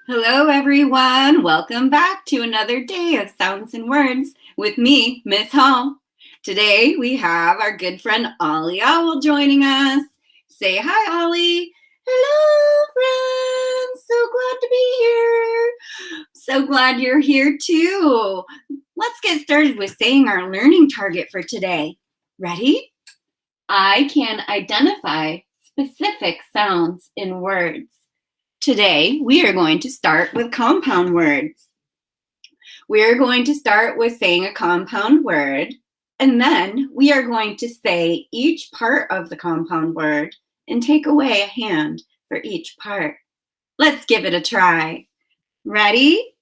Hello, everyone. Welcome back to another day of Sounds and Words with me, Miss Hall. Today we have our good friend Ollie Owl joining us. Say hi, Ollie. Hello, friends. So glad to be here. So glad you're here too. Let's get started with saying our learning target for today. Ready? I can identify specific sounds in words. Today, we are going to start with compound words. We are going to start with saying a compound word, and then we are going to say each part of the compound word and take away a hand for each part. Let's give it a try. Ready?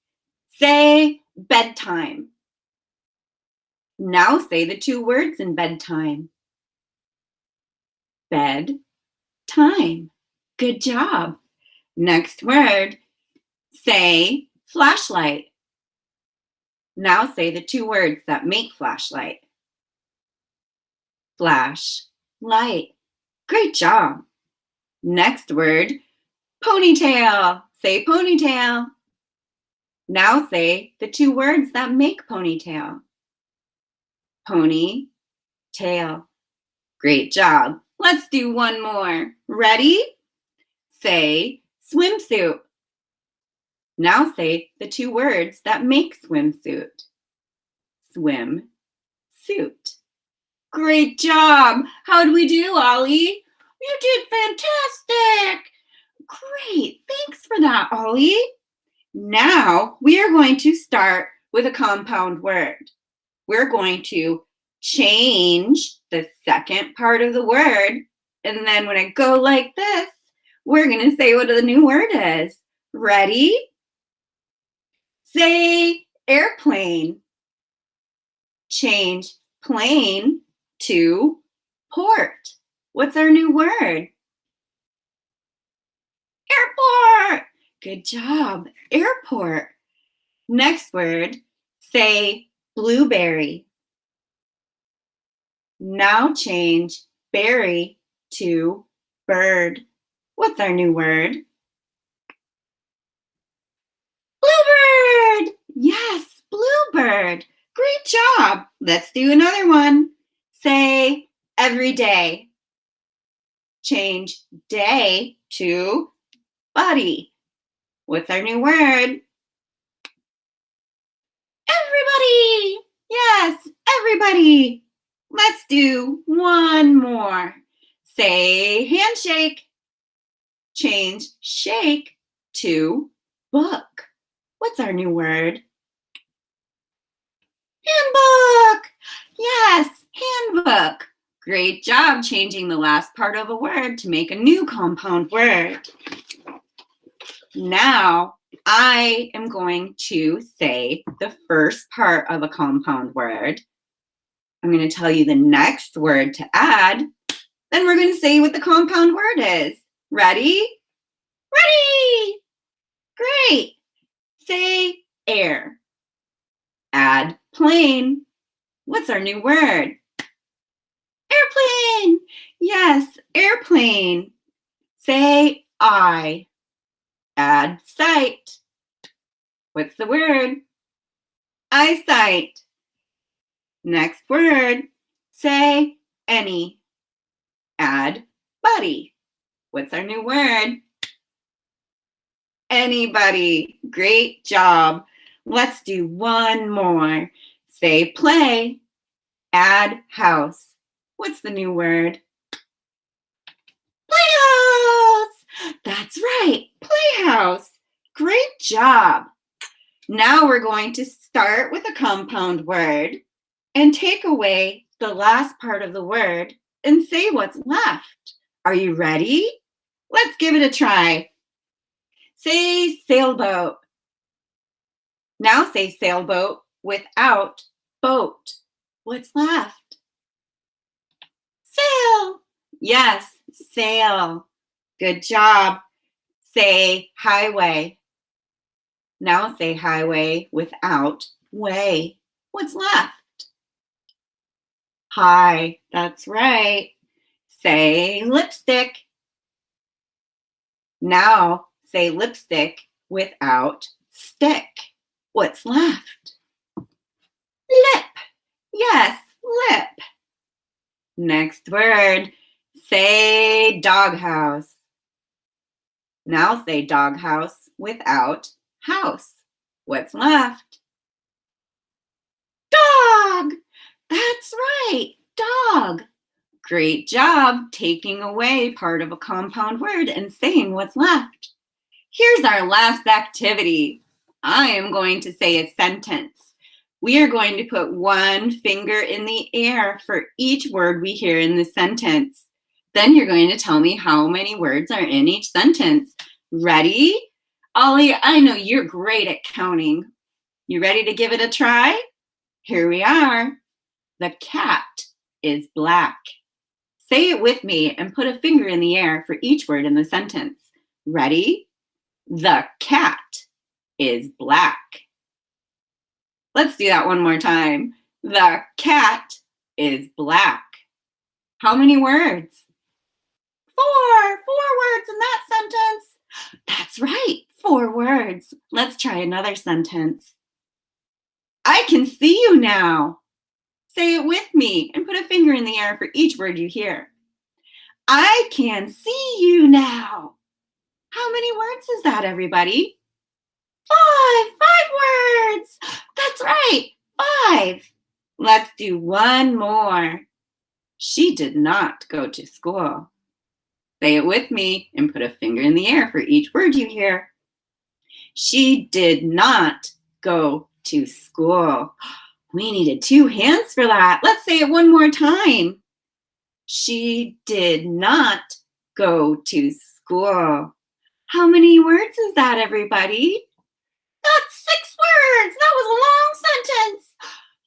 Say bedtime. Now say the two words in bedtime. Bed, time. Good job. Next word, say flashlight. Now say the two words that make flashlight. Flash, light. Great job. Next word, ponytail. Say ponytail. Now say the two words that make ponytail. Pony, tail. Great job. Let's do one more. Ready? Say swimsuit. Now say the two words that make swimsuit. Swim, suit. Great job. How did we do, Ollie? You did fantastic. Great. Thanks for that, Ollie. Now we are going to start with a compound word. We're going to change the second part of the word. And then when I go like this, we're going to say what the new word is. Ready? Say airplane. Change plane to port. What's our new word? Airport. Good job. Airport. Next word, say blueberry. Now change berry to bird. What's our new word? Bluebird. Yes, bluebird. Great job. Let's do another one. Say every day. Change day to buddy. What's our new word? Everybody. Yes, everybody. Let's do one more. Say handshake. Change shake to book. What's our new word? Handbook. Yes, handbook. Great job changing the last part of a word to make a new compound word. Now, I am going to say the first part of a compound word. I'm going to tell you the next word to add. Then we're going to say what the compound word is. Ready? Ready! Great. Say air. Add plane. What's our new word? Airplane. Yes, airplane. Say eye. Add sight. What's the word? Eyesight. Next word, say any. Add buddy. What's our new word? Anybody. Great job. Let's do one more. Say play. Add house. What's the new word? Playhouse. That's right. Playhouse. Great job. Now we're going to start with a compound word and take away the last part of the word and say what's left. Are you ready? Let's give it a try. Say sailboat. Now say sailboat without boat. What's left? Sail. Yes, sail. Good job. Say highway. Now say highway without way. What's left? High. That's right. Say lipstick. Now say lipstick without stick. What's left? Lip. Yes, lip. Next word, say doghouse. Now say doghouse without house. What's left? Dog. That's right, dog. Great job taking away part of a compound word and saying what's left. Here's our last activity. I am going to say a sentence. We are going to put one finger in the air for each word we hear in the sentence. Then you're going to tell me how many words are in each sentence. Ready? Ollie, I know you're great at counting. You ready to give it a try? Here we are. The cat is black. Say it with me and put a finger in the air for each word in the sentence. Ready? The cat is black. Let's do that one more time. The cat is black. How many words? Four words in that sentence. That's right, 4 words. Let's try another sentence. I can see you now. Say it with me and put a finger in the air for each word you hear. I can see you now. How many words is that, everybody? 5 words. That's right, 5. Let's do one more. She did not go to school. Say it with me and put a finger in the air for each word you hear. She did not go to school. We needed 2 hands for that. Let's say it one more time. She did not go to school. How many words is that, everybody? That's 6 words. That was a long sentence.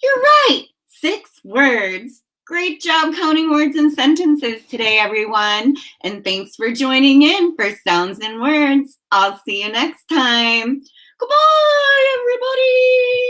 You're right. 6 words. Great job counting words and sentences today, everyone. And thanks for joining in for Sounds and Words. I'll see you next time. Goodbye, everybody.